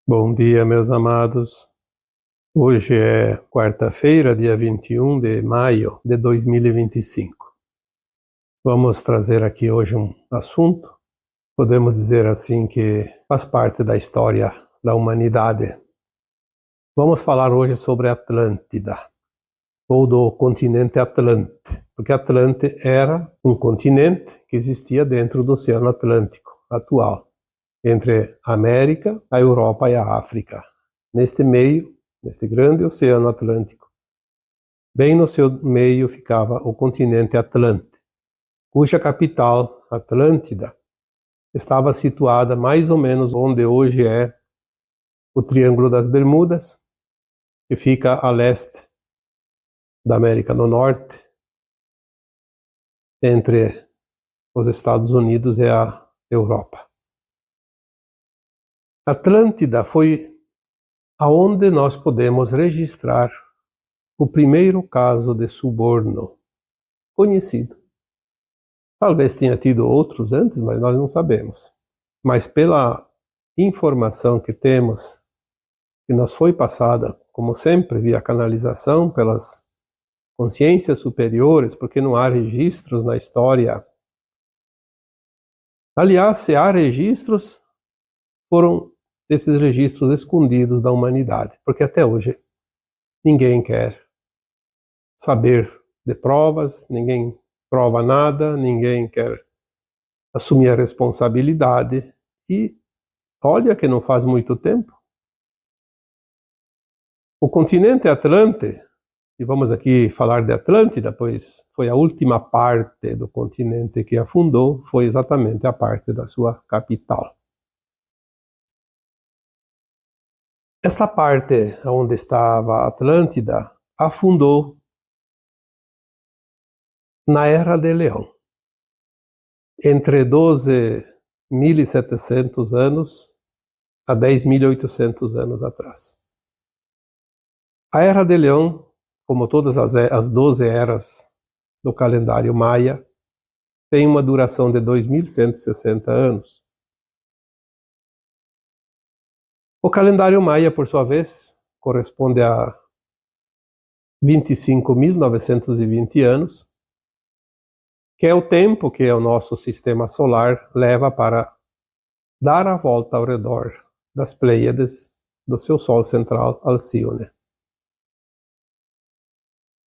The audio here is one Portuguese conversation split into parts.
Bom dia, meus amados. Hoje é quarta-feira, dia 21 de maio de 2025. Vamos trazer aqui hoje um assunto, podemos dizer assim, que faz parte da história da humanidade. Vamos falar hoje sobre Atlântida, ou do continente Atlante, porque Atlante era um continente que existia dentro do Oceano Atlântico atual, entre a América, a Europa e a África. Neste grande Oceano Atlântico, bem no seu meio ficava o continente Atlante, cuja capital, Atlântida, estava situada mais ou menos onde hoje é o Triângulo das Bermudas, que fica a leste da América do Norte, entre os Estados Unidos e a Europa. Atlântida foi aonde nós podemos registrar o primeiro caso de suborno conhecido. Talvez tenha tido outros antes, mas nós não sabemos. Mas pela informação que temos, que nos foi passada, como sempre, via canalização, pelas consciências superiores, porque não há registros na história. Aliás, se há registros, foram esses registros escondidos da humanidade, porque até hoje ninguém quer saber de provas, ninguém prova nada, ninguém quer assumir a responsabilidade. E olha que não faz muito tempo, o continente Atlante, e vamos aqui falar de Atlântida, pois foi a última parte do continente que afundou, foi exatamente a parte da sua capital. Esta parte onde estava Atlântida afundou na Era de Leão, entre 12.700 anos a 10.800 anos atrás. A Era de Leão, como todas as 12 eras do calendário maia, tem uma duração de 2.160 anos. O calendário maia, por sua vez, corresponde a 25.920 anos, que é o tempo que o nosso sistema solar leva para dar a volta ao redor das Pleiades do seu Sol central, Alcíone.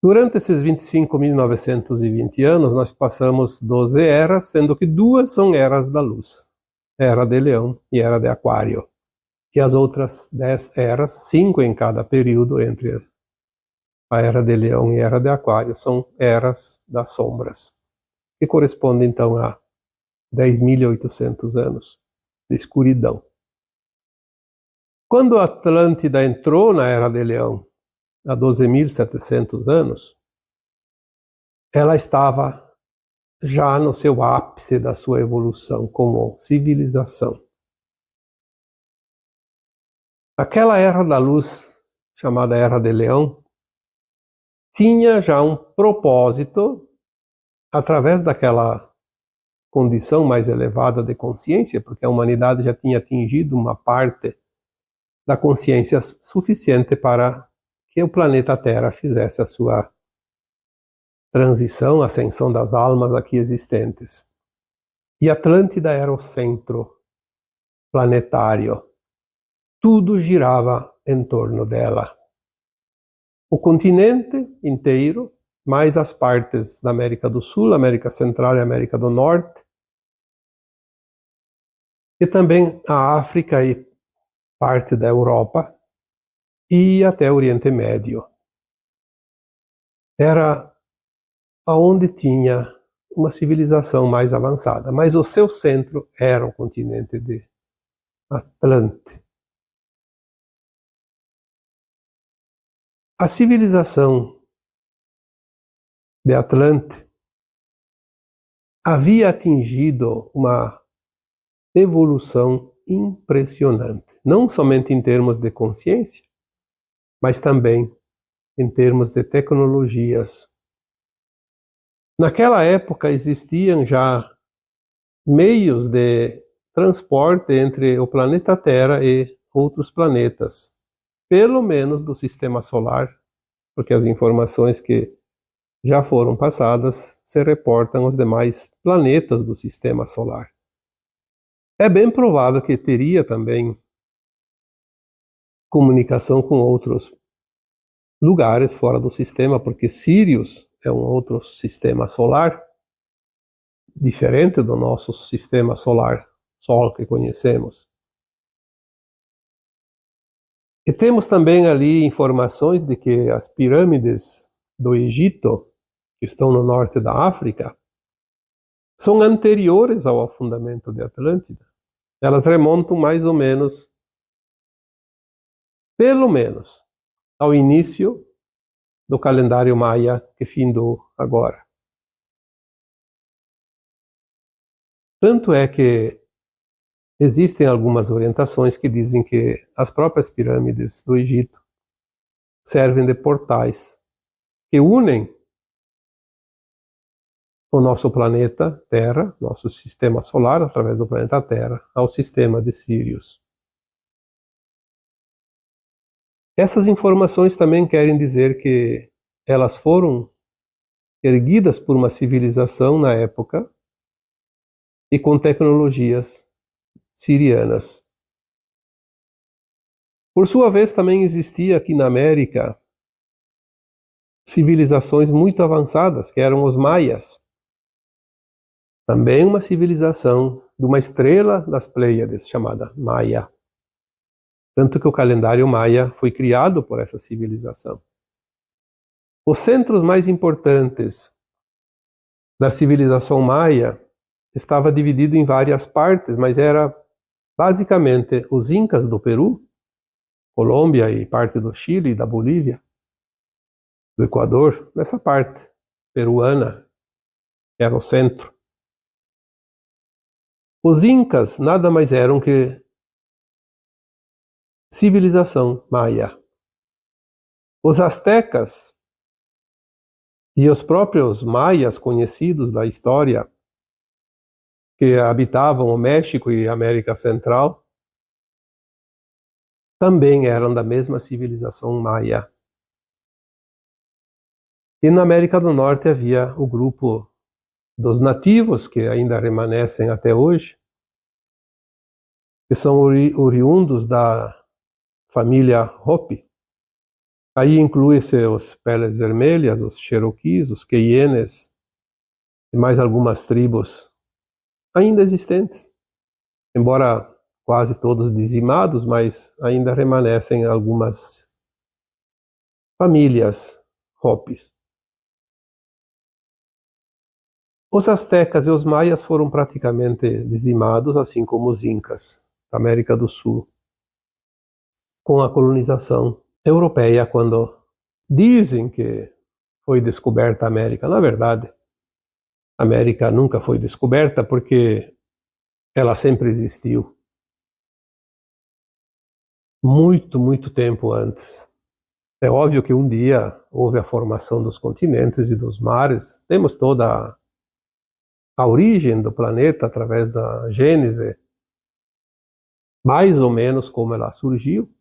Durante esses 25.920 anos, nós passamos 12 eras, sendo que duas são eras da luz, Era de Leão e Era de Aquário. E as outras 10 eras, 5 em cada período entre a Era de Leão e a Era de Aquário, são eras das sombras, que correspondem então a 10.800 anos de escuridão. Quando a Atlântida entrou na Era de Leão, há 12.700 anos, ela estava já no seu ápice da sua evolução como civilização. Aquela Era da Luz, chamada Era de Leão, tinha já um propósito, através daquela condição mais elevada de consciência, porque a humanidade já tinha atingido uma parte da consciência suficiente para que o planeta Terra fizesse a sua transição, ascensão das almas aqui existentes. E Atlântida era o centro planetário. Tudo girava em torno dela. O continente inteiro, mais as partes da América do Sul, América Central e América do Norte, e também a África e parte da Europa, e até o Oriente Médio. Era onde tinha uma civilização mais avançada, mas o seu centro era o continente de Atlante. A civilização de Atlante havia atingido uma evolução impressionante, não somente em termos de consciência, mas também em termos de tecnologias. Naquela época existiam já meios de transporte entre o planeta Terra e outros planetas, pelo menos do sistema solar, porque as informações que já foram passadas se reportam aos demais planetas do sistema solar. É bem provável que teria também comunicação com outros lugares fora do sistema, porque Sirius é um outro sistema solar, diferente do nosso sistema solar, Sol que conhecemos. E temos também ali informações de que as pirâmides do Egito, que estão no norte da África, são anteriores ao afundamento de Atlântida. Elas remontam mais ou menos, pelo menos, ao início do calendário maia que findou agora. Tanto é que existem algumas orientações que dizem que as próprias pirâmides do Egito servem de portais que unem o nosso planeta Terra, nosso sistema solar, através do planeta Terra, ao sistema de Sirius. Essas informações também querem dizer que elas foram erguidas por uma civilização na época e com tecnologias sirianas. Por sua vez, também existia aqui na América civilizações muito avançadas, que eram os maias. Também uma civilização de uma estrela das Pleiades, chamada Maia. Tanto que o calendário maia foi criado por essa civilização. Os centros mais importantes da civilização maia estava dividido em várias partes, mas era basicamente os incas do Peru, Colômbia e parte do Chile e da Bolívia, do Equador, nessa parte peruana, era o centro. Os incas nada mais eram que civilização maia. Os astecas e os próprios maias conhecidos da história, que habitavam o México e a América Central, também eram da mesma civilização maia. E na América do Norte havia o grupo dos nativos, que ainda remanescem até hoje, que são oriundos da família Hopi. Aí inclui-se os Peles Vermelhas, os Cherokees, os Queienes e mais algumas tribos ainda existentes. Embora quase todos dizimados, mas ainda remanescem algumas famílias Hopis. Os astecas e os maias foram praticamente dizimados, assim como os incas da América do Sul, com a colonização europeia, quando dizem que foi descoberta a América. Na verdade, a América nunca foi descoberta porque ela sempre existiu. Muito, muito tempo antes. É óbvio que um dia houve a formação dos continentes e dos mares. Temos toda a origem do planeta através da Gênese, mais ou menos como ela surgiu.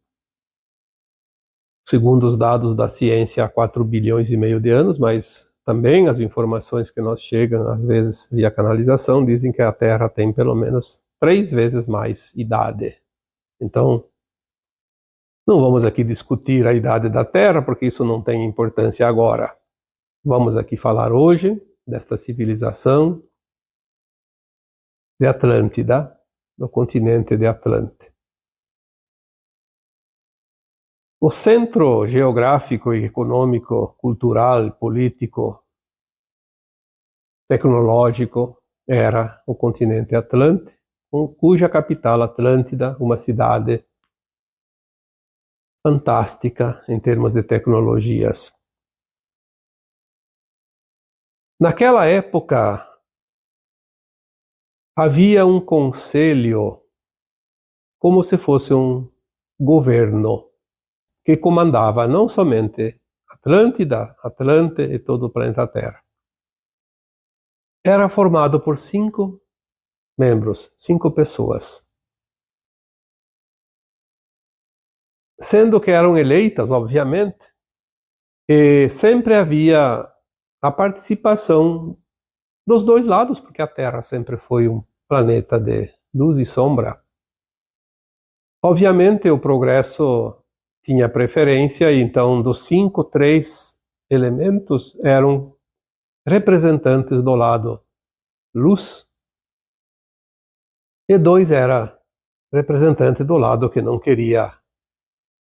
Segundo os dados da ciência, há 4 bilhões e meio de anos, mas também as informações que nos chegam, às vezes via canalização, dizem que a Terra tem pelo menos 3 vezes mais idade. Então, não vamos aqui discutir a idade da Terra, porque isso não tem importância agora. Vamos aqui falar hoje desta civilização de Atlântida, no continente de Atlante. O centro geográfico e econômico, cultural, político, tecnológico era o continente Atlante, cuja capital, Atlântida, uma cidade fantástica em termos de tecnologias. Naquela época, havia um conselho, como se fosse um governo, que comandava não somente Atlântida, Atlante e todo o planeta Terra. Era formado por 5 membros, 5 pessoas. sendo que eram eleitas, obviamente, e sempre havia a participação dos dois lados, porque a Terra sempre foi um planeta de luz e sombra. Obviamente, o progresso tinha preferência, e então, dos 5, 3 elementos eram representantes do lado luz, e 2 era representante do lado que não queria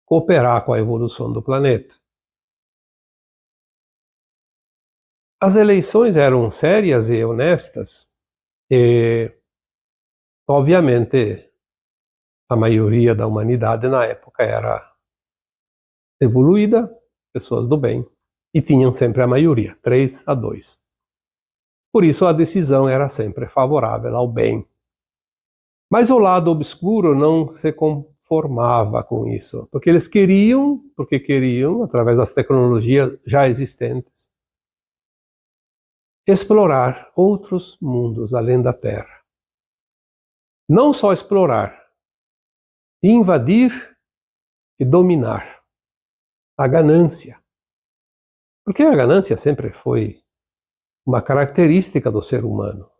cooperar com a evolução do planeta. As eleições eram sérias e honestas, e, obviamente, a maioria da humanidade na época era evoluída, pessoas do bem, e tinham sempre a maioria, 3-2. Por isso a decisão era sempre favorável ao bem. Mas o lado obscuro não se conformava com isso, porque eles queriam, através das tecnologias já existentes, explorar outros mundos além da Terra. Não só explorar, invadir e dominar. A ganância. Porque a ganância sempre foi uma característica do ser humano.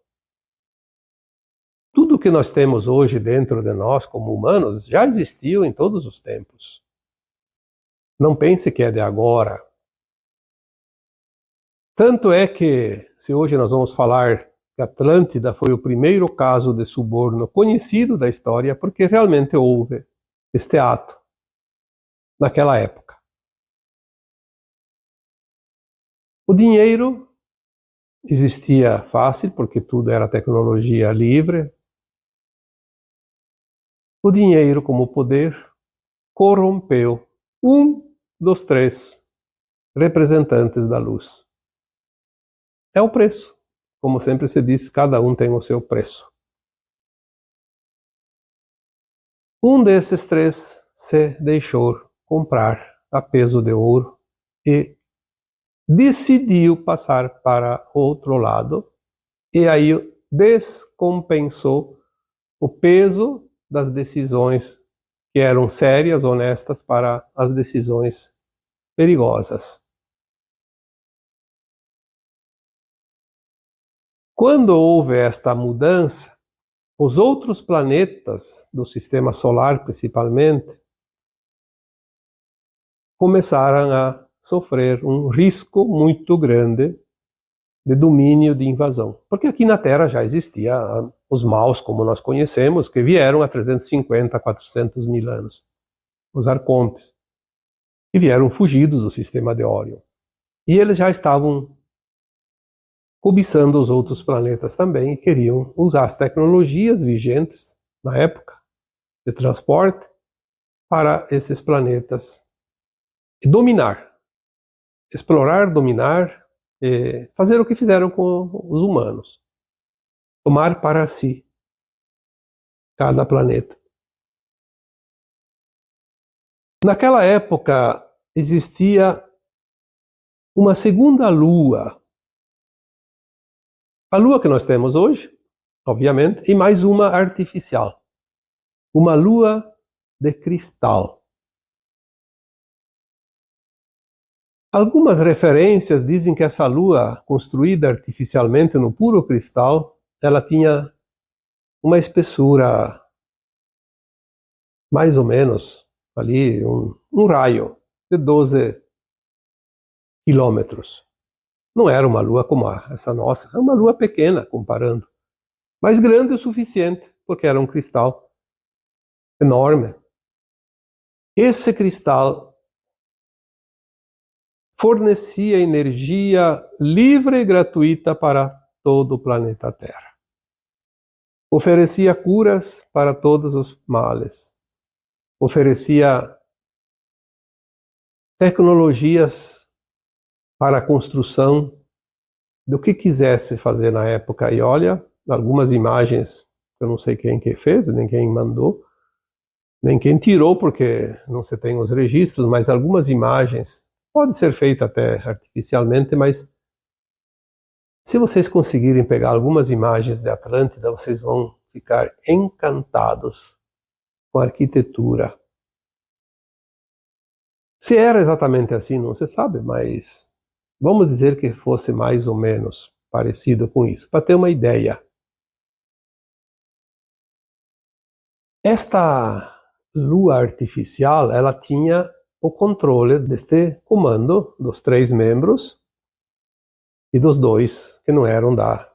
Tudo que nós temos hoje dentro de nós como humanos já existiu em todos os tempos. Não pense que é de agora. Tanto é que, se hoje nós vamos falar que Atlântida foi o primeiro caso de suborno conhecido da história, porque realmente houve este ato naquela época. O dinheiro existia fácil, porque tudo era tecnologia livre. O dinheiro, como poder, corrompeu um dos 3 representantes da luz. É o preço. Como sempre se diz, cada um tem o seu preço. Um desses 3 se deixou comprar a peso de ouro e decidiu passar para outro lado, e aí descompensou o peso das decisões que eram sérias, honestas, para as decisões perigosas. Quando houve esta mudança, os outros planetas do sistema solar, principalmente, começaram a sofrer um risco muito grande de domínio, de invasão. Porque aqui na Terra já existia os maus, como nós conhecemos, que vieram há 350, 400 mil anos, os arcontes, e vieram fugidos do sistema de Órion. E eles já estavam cobiçando os outros planetas também, e queriam usar as tecnologias vigentes na época de transporte para esses planetas e dominar, explorar, dominar, fazer o que fizeram com os humanos, tomar para si cada planeta. Naquela época existia uma segunda lua, a lua que nós temos hoje, obviamente, e mais uma artificial, uma lua de cristal. Algumas referências dizem que essa lua, construída artificialmente no puro cristal, ela tinha uma espessura mais ou menos ali, um raio de 12 quilômetros. Não era uma lua como essa nossa, é uma lua pequena comparando, mas grande o suficiente, porque era um cristal enorme. Esse cristal fornecia energia livre e gratuita para todo o planeta Terra. Oferecia curas para todos os males. Oferecia tecnologias para a construção do que quisesse fazer na época. E olha, algumas imagens, eu não sei quem que fez, nem quem mandou, nem quem tirou, porque não se tem os registros, mas algumas imagens, pode ser feita até artificialmente, mas se vocês conseguirem pegar algumas imagens de Atlântida, vocês vão ficar encantados com a arquitetura, Se era exatamente assim, não se sabe, mas vamos dizer que fosse mais ou menos parecido com isso, para ter uma ideia. Esta lua artificial, ela tinha o controle deste comando dos 3 membros e dos 2 que não eram da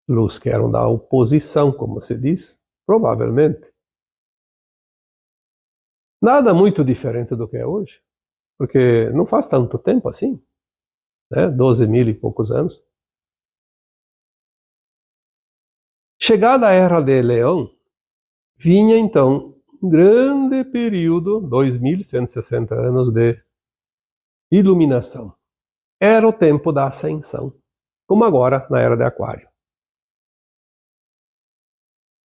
luz, que eram da oposição, como se diz, provavelmente. Nada muito diferente do que é hoje, porque não faz tanto tempo assim, né? 12 mil e poucos anos. Chegada a Era de Leão, vinha então um grande período, 2160 anos de iluminação. Era o tempo da ascensão, como agora na Era de Aquário.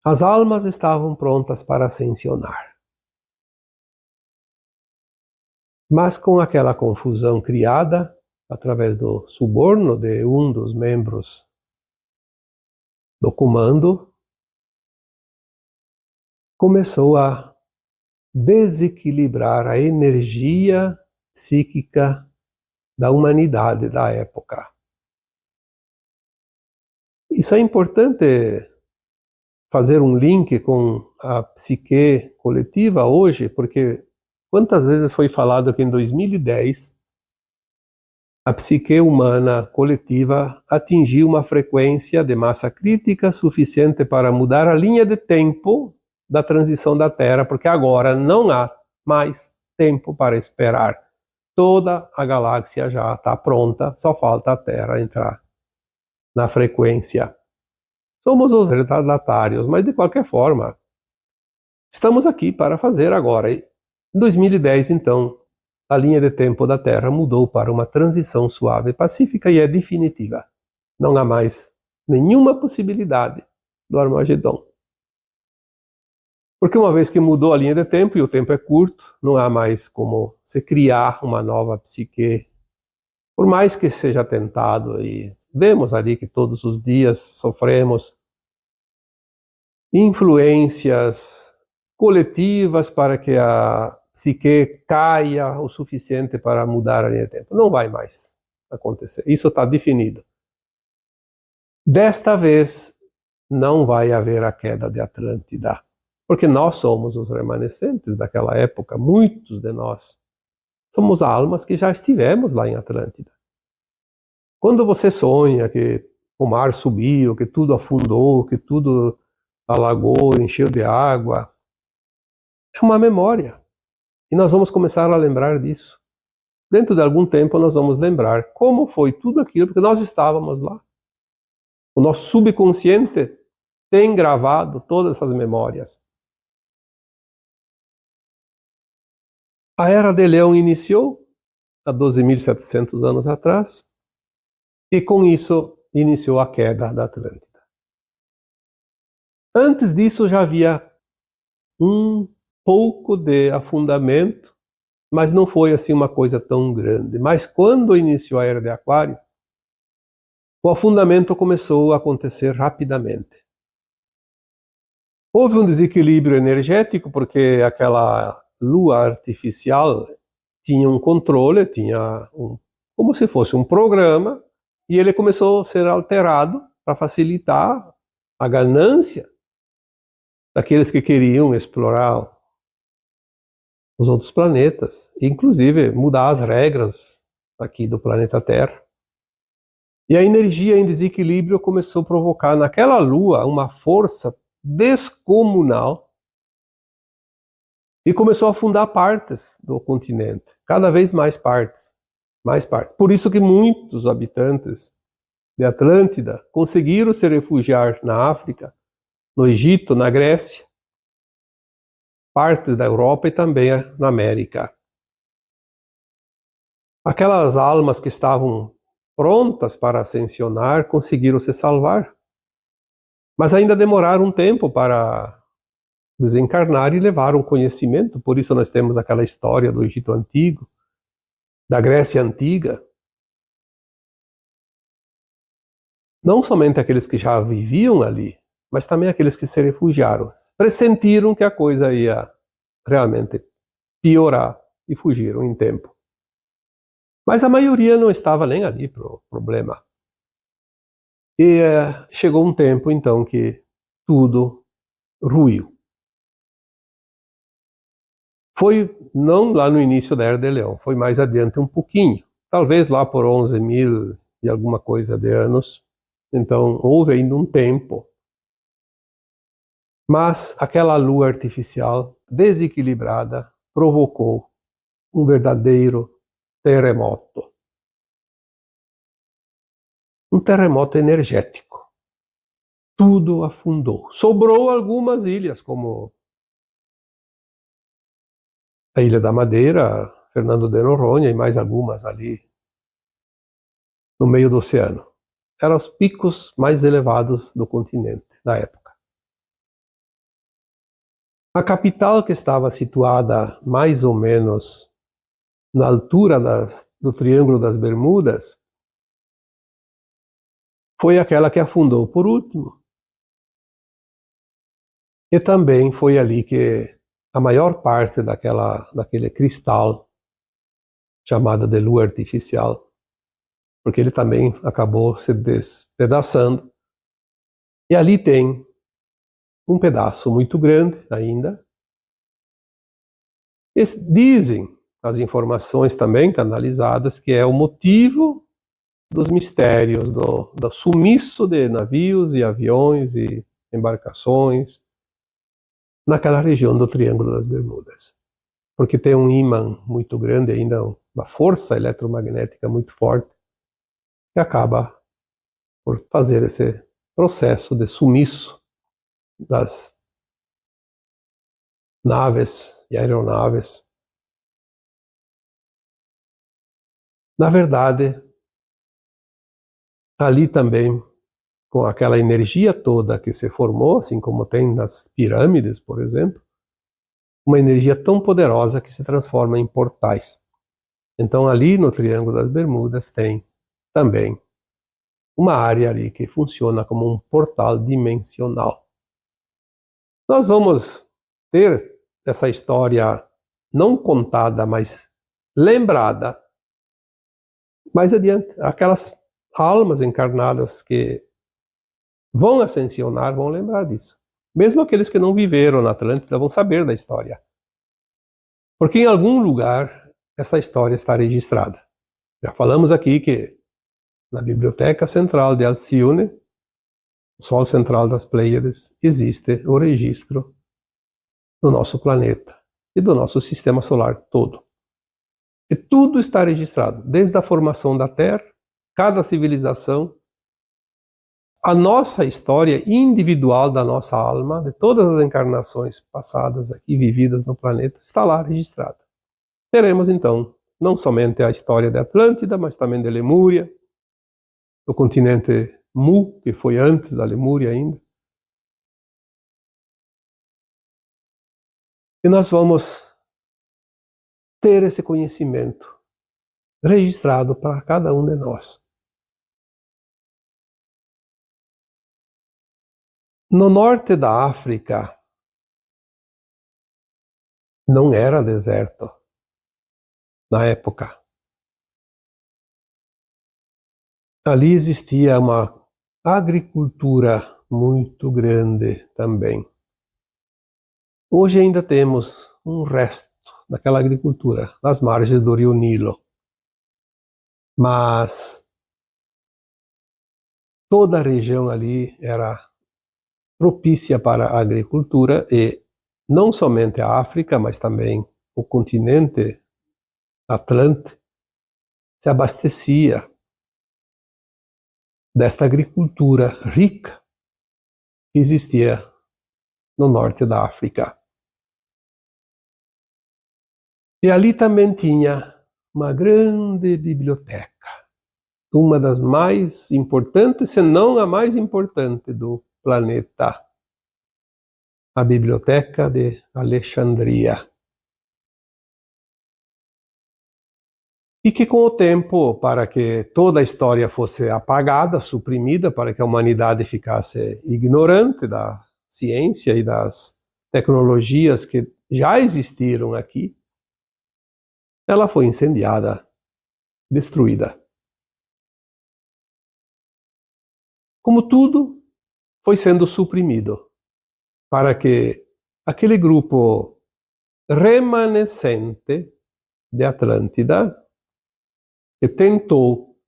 As almas estavam prontas para ascensionar. Mas com aquela confusão criada através do suborno de um dos membros do comando, começou a desequilibrar a energia psíquica da humanidade da época. Isso é importante fazer um link com a psique coletiva hoje, porque quantas vezes foi falado que em 2010 a psique humana coletiva atingiu uma frequência de massa crítica suficiente para mudar a linha de tempo da transição da Terra, porque agora não há mais tempo para esperar. Toda a galáxia já está pronta, só falta a Terra entrar na frequência. Somos os retardatários, mas de qualquer forma, estamos aqui para fazer agora. Em 2010, então, a linha de tempo da Terra mudou para uma transição suave e pacífica e é definitiva. Não há mais nenhuma possibilidade do Armagedon. Porque uma vez que mudou a linha de tempo, e o tempo é curto, não há mais como se criar uma nova psique. Por mais que seja tentado, e vemos ali que todos os dias sofremos influências coletivas para que a psique caia o suficiente para mudar a linha de tempo. Não vai mais acontecer. Isso está definido. Desta vez, não vai haver a queda de Atlântida, porque nós somos os remanescentes daquela época, muitos de nós. Somos almas que já estivemos lá em Atlântida. Quando você sonha que o mar subiu, que tudo afundou, que tudo alagou, encheu de água, é uma memória. E nós vamos começar a lembrar disso. Dentro de algum tempo nós vamos lembrar como foi tudo aquilo, porque nós estávamos lá. O nosso subconsciente tem gravado todas essas memórias. A Era de Leão iniciou há 12.700 anos atrás, e com isso iniciou a queda da Atlântida. Antes disso já havia um pouco de afundamento, mas não foi assim uma coisa tão grande. Mas quando iniciou a Era de Aquário, o afundamento começou a acontecer rapidamente. Houve um desequilíbrio energético, porque aquela lua artificial tinha um controle, como se fosse um programa, e ele começou a ser alterado para facilitar a ganância daqueles que queriam explorar os outros planetas, inclusive mudar as regras aqui do planeta Terra. E a energia em desequilíbrio começou a provocar naquela lua uma força descomunal e começou a afundar partes do continente, cada vez mais partes, mais partes. Por isso que muitos habitantes de Atlântida conseguiram se refugiar na África, no Egito, na Grécia, partes da Europa e também na América. Aquelas almas que estavam prontas para ascensionar conseguiram se salvar, mas ainda demoraram um tempo para desencarnar e levaram conhecimento. Por isso nós temos aquela história do Egito Antigo, da Grécia Antiga. Não somente aqueles que já viviam ali, mas também aqueles que se refugiaram. Pressentiram que a coisa ia realmente piorar. e fugiram em tempo. Mas a maioria não estava nem ali para o problema. E chegou um tempo, então, que tudo ruiu. Foi não lá no início da Era de Leão, foi mais adiante um pouquinho. Talvez lá por 11.000 e alguma coisa de anos. Então, houve ainda um tempo. Mas aquela lua artificial desequilibrada provocou um verdadeiro terremoto. Um terremoto energético. Tudo afundou. Sobrou algumas ilhas, como a Ilha da Madeira, Fernando de Noronha e mais algumas ali no meio do oceano. Eram os picos mais elevados do continente na época. A capital, que estava situada mais ou menos na altura do Triângulo das Bermudas, foi aquela que afundou por último. E também foi ali que a maior parte daquele cristal, chamada de lua artificial, porque ele também acabou se despedaçando. E ali tem um pedaço muito grande ainda. E dizem as informações também canalizadas que é o motivo dos mistérios do sumiço de navios e aviões e embarcações naquela região do Triângulo das Bermudas. Porque tem um ímã muito grande ainda, uma força eletromagnética muito forte, que acaba por fazer esse processo de sumiço das naves e aeronaves. Na verdade, ali também, com aquela energia toda que se formou, assim como tem nas pirâmides, por exemplo, uma energia tão poderosa que se transforma em portais. Então, ali no Triângulo das Bermudas tem também uma área ali que funciona como um portal dimensional. Nós vamos ter essa história não contada, mas lembrada mais adiante. Aquelas almas encarnadas que vão ascensionar vão lembrar disso. Mesmo aqueles que não viveram na Atlântida vão saber da história. Porque em algum lugar essa história está registrada. Já falamos aqui que na Biblioteca Central de Alcione, o Sol central das Pleiades, existe o registro do nosso planeta e do nosso sistema solar todo. E tudo está registrado, desde a formação da Terra, cada civilização, a nossa história individual da nossa alma, de todas as encarnações passadas aqui, vividas no planeta, está lá registrada. Teremos então, não somente a história de Atlântida, mas também de Lemúria, do continente Mu, que foi antes da Lemúria ainda. E nós vamos ter esse conhecimento registrado para cada um de nós. No norte da África não era deserto na época. Ali existia uma agricultura muito grande também. Hoje ainda temos um resto daquela agricultura nas margens do rio Nilo. Mas toda a região ali era propícia para a agricultura e não somente a África, mas também o continente Atlântico se abastecia desta agricultura rica que existia no norte da África. E ali também tinha uma grande biblioteca, uma das mais importantes, se não a mais importante do planeta, a Biblioteca de Alexandria. E que com o tempo, para que toda a história fosse apagada, suprimida, para que a humanidade ficasse ignorante da ciência e das tecnologias que já existiram aqui, ela foi incendiada, destruída. Como tudo foi sendo suprimido para que aquele grupo remanescente de Atlântida, que tentou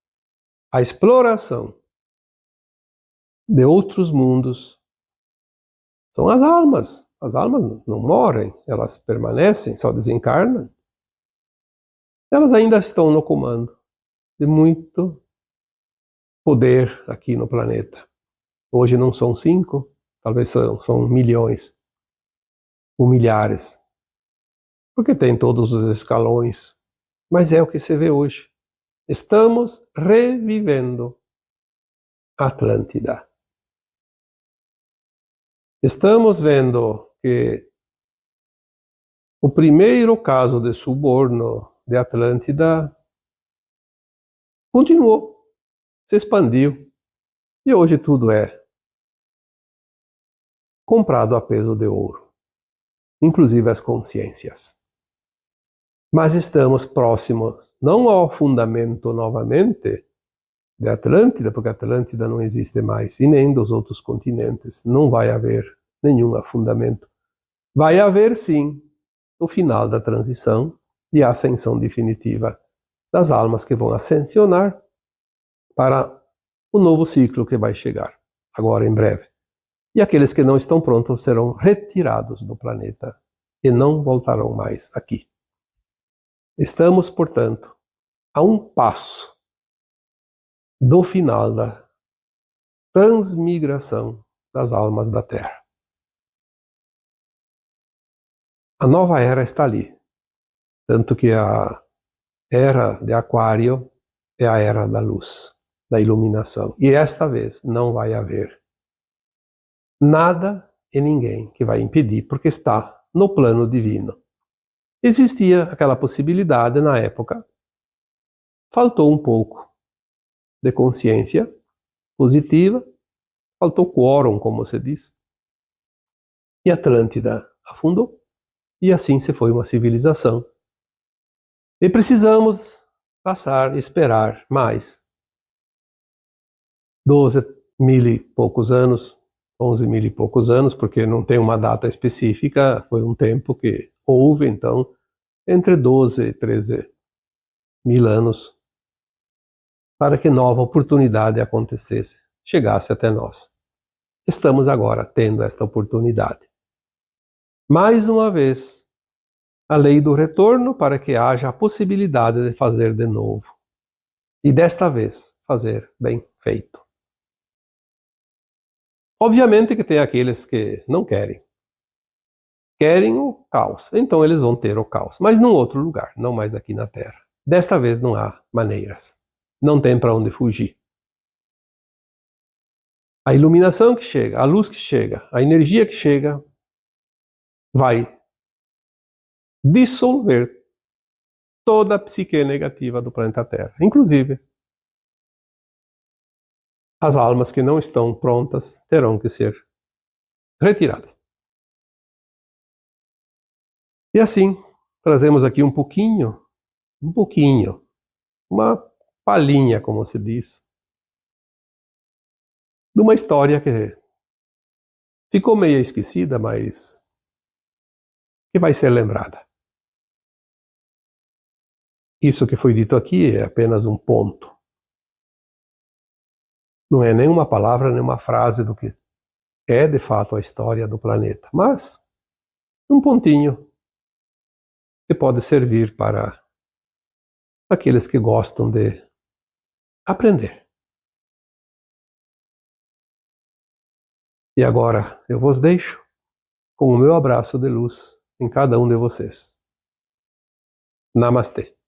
a exploração de outros mundos, são as almas. As almas não morrem, elas permanecem, só desencarnam. Elas ainda estão no comando de muito poder aqui no planeta. Hoje não são 5, talvez são milhões ou milhares, porque tem todos os escalões. Mas é o que se vê hoje. Estamos revivendo Atlântida. Estamos vendo que o primeiro caso de suborno de Atlântida continuou, se expandiu, e hoje tudo é comprado a peso de ouro, inclusive as consciências. Mas estamos próximos, não ao fundamento novamente de Atlântida, porque Atlântida não existe mais, e nem dos outros continentes, não vai haver nenhum afundamento. Vai haver sim o final da transição e a ascensão definitiva das almas que vão ascensionar para o novo ciclo que vai chegar, agora em breve. E aqueles que não estão prontos serão retirados do planeta e não voltarão mais aqui. Estamos, portanto, a um passo do final da transmigração das almas da Terra. A nova era está ali, tanto que a era de Aquário é a era da luz, da iluminação. E esta vez não vai haver nada e ninguém que vai impedir, porque está no plano divino. Existia aquela possibilidade na época, faltou um pouco de consciência positiva, faltou quórum, como se diz, e Atlântida afundou, e assim se foi uma civilização. E precisamos passar, esperar mais 12 mil e poucos anos, 11 mil e poucos anos, porque não tem uma data específica, foi um tempo que houve, então, entre 12 e 13 mil anos, para que nova oportunidade acontecesse, chegasse até nós. Estamos agora tendo esta oportunidade. Mais uma vez, a lei do retorno para que haja a possibilidade de fazer de novo. E desta vez, fazer bem feito. Obviamente que tem aqueles que não querem. Querem o caos. Então eles vão ter o caos. Mas num outro lugar, não mais aqui na Terra. Desta vez não há maneiras. Não tem para onde fugir. A iluminação que chega, a luz que chega, a energia que chega, vai dissolver toda a psique negativa do planeta Terra. Inclusive, as almas que não estão prontas terão que ser retiradas. E assim, trazemos aqui um pouquinho, uma palhinha, como se diz, de uma história que ficou meio esquecida, mas que vai ser lembrada. Isso que foi dito aqui é apenas um ponto. Não é nenhuma palavra, nenhuma frase do que é de fato a história do planeta, mas um pontinho que pode servir para aqueles que gostam de aprender. E agora eu vos deixo com o meu abraço de luz em cada um de vocês. Namastê.